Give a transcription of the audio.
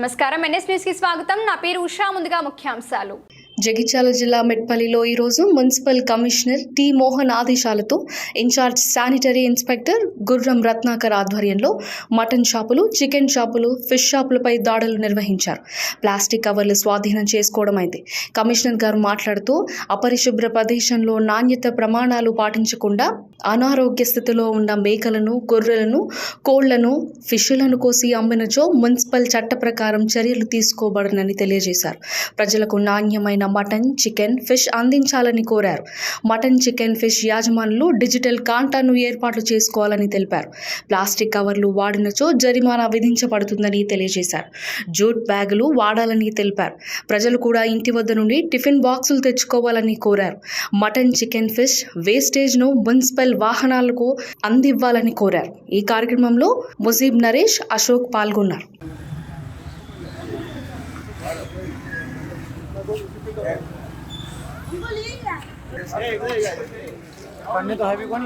నమస్కారం NS news కి స్వాగతం. నా పేరు ఉషా. ముందుగా ముఖ్యాంశాలు. జగిత్యాల జిల్లా మెట్పల్లిలో ఈరోజు మున్సిపల్ కమిషనర్ టి మోహన్ ఆదేశాలతో ఇన్ఛార్జ్ శానిటరీ ఇన్స్పెక్టర్ గుర్రం రత్నాకర్ ఆధ్వర్యంలో మటన్ షాపులు, చికెన్ షాపులు, ఫిష్ షాపులపై దాడులు నిర్వహించారు. ప్లాస్టిక్ కవర్లు స్వాధీనం చేసుకోవడమైంది. కమిషనర్ గారు మాట్లాడుతూ అపరిశుభ్ర ప్రదేశంలో నాణ్యత ప్రమాణాలు పాటించకుండా అనారోగ్య స్థితిలో ఉన్న మేకలను, గొర్రెలను, కోళ్లను, ఫిష్లను కోసి అమ్మినచో మున్సిపల్ చట్ట ప్రకారం చర్యలు తీసుకోబడనని తెలియజేశారు. ప్రజలకు నాణ్యమైన మటన్, చికెన్, ఫిష్ అందించాలని కోరారు. మటన్, చికెన్, ఫిష్ యాజమానులు డిజిటల్ కాంటాను ఏర్పాటు చేసుకోవాలని తెలిపారు. ప్లాస్టిక్ కవర్లు వాడినచో జరిమానా విధించబడుతుందని తెలియజేశారు. జూట్ బ్యాగులు వాడాలని తెలిపారు. ప్రజలు కూడా ఇంటి వద్ద నుండి టిఫిన్ బాక్సులు తెచ్చుకోవాలని కోరారు. మటన్, చికెన్, ఫిష్ వేస్టేజ్ను మున్సిపల్ వాహనాలకు అందివ్వాలని కోరారు. ఈ కార్యక్రమంలో ముజీబ్ నరేష్, అశోక్ పాల్గొన్నారు. पढ़ने तो है भी कौन